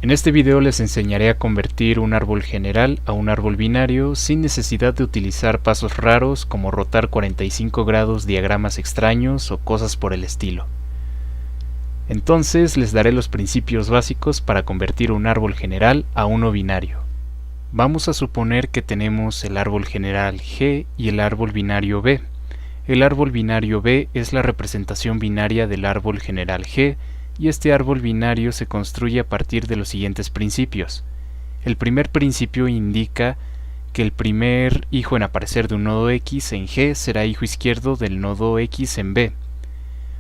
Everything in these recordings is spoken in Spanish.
En este video les enseñaré a convertir un árbol general a un árbol binario sin necesidad de utilizar pasos raros como rotar 45 grados, diagramas extraños o cosas por el estilo. Entonces les daré los principios básicos para convertir un árbol general a uno binario. Vamos a suponer que tenemos el árbol general G y el árbol binario B. El árbol binario B es la representación binaria del árbol general G, y este árbol binario se construye a partir de los siguientes principios. El primer principio indica que el primer hijo en aparecer de un nodo X en G será hijo izquierdo del nodo X en B.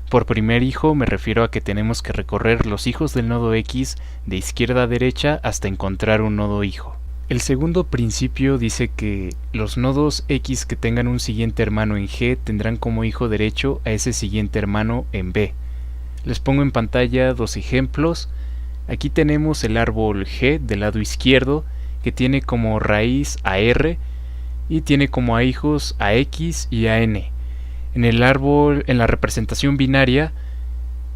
Por primer hijo me refiero a que tenemos que recorrer los hijos del nodo X de izquierda a derecha hasta encontrar un nodo hijo. El segundo principio dice que los nodos X que tengan un siguiente hermano en G tendrán como hijo derecho a ese siguiente hermano en B. Les pongo en pantalla dos ejemplos. Aquí tenemos el árbol G del lado izquierdo, que tiene como raíz a R y tiene como a hijos a X y a N. En el árbol, en la representación binaria,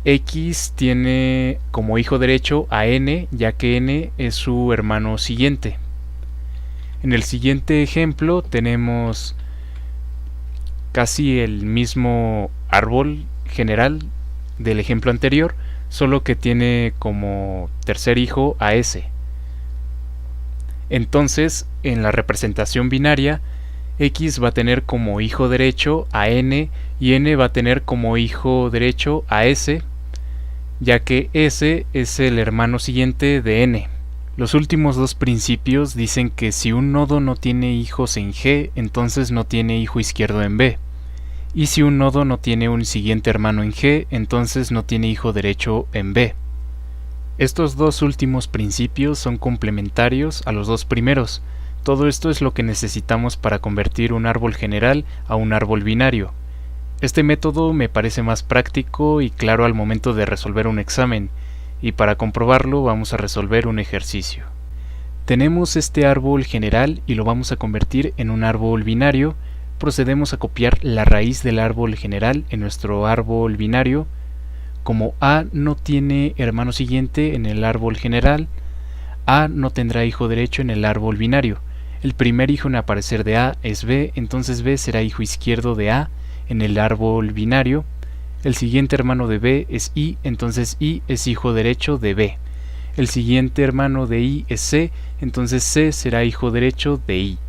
X tiene como hijo derecho a N, ya que N es su hermano siguiente. En el siguiente ejemplo tenemos casi el mismo árbol general del ejemplo anterior, solo que tiene como tercer hijo a S. Entonces, en la representación binaria, X va a tener como hijo derecho a N y N va a tener como hijo derecho a S, ya que S es el hermano siguiente de N. Los últimos dos principios dicen que si un nodo no tiene hijos en G, entonces no tiene hijo izquierdo en B. Y si un nodo no tiene un siguiente hermano en G, entonces no tiene hijo derecho en B. Estos dos últimos principios son complementarios a los dos primeros. Todo esto es lo que necesitamos para convertir un árbol general a un árbol binario. Este método me parece más práctico y claro al momento de resolver un examen, y para comprobarlo vamos a resolver un ejercicio. Tenemos este árbol general y lo vamos a convertir en un árbol binario. Procedemos a copiar la raíz del árbol general en nuestro árbol binario. Como A no tiene hermano siguiente en el árbol general, A no tendrá hijo derecho en el árbol binario. El primer hijo en aparecer de A es B, entonces B será hijo izquierdo de A en el árbol binario. El siguiente hermano de B es I, entonces I es hijo derecho de B. El siguiente hermano de I es C, entonces C será hijo derecho de I.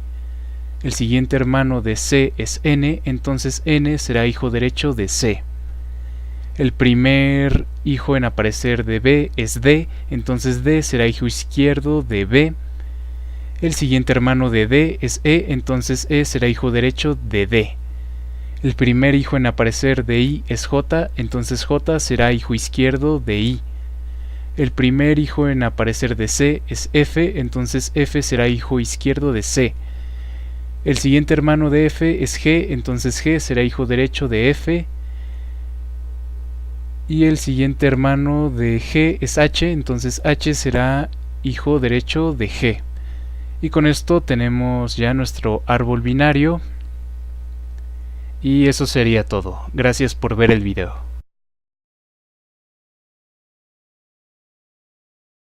El siguiente hermano de C es N, entonces N será hijo derecho de C. El primer hijo en aparecer de B es D, entonces D será hijo izquierdo de B. El siguiente hermano de D es E, entonces E será hijo derecho de D. El primer hijo en aparecer de I es J, entonces J será hijo izquierdo de I. El primer hijo en aparecer de C es F, entonces F será hijo izquierdo de C. El siguiente hermano de F es G, entonces G será hijo derecho de F. Y el siguiente hermano de G es H, entonces H será hijo derecho de G. Y con esto tenemos ya nuestro árbol binario. Y eso sería todo. Gracias por ver el video.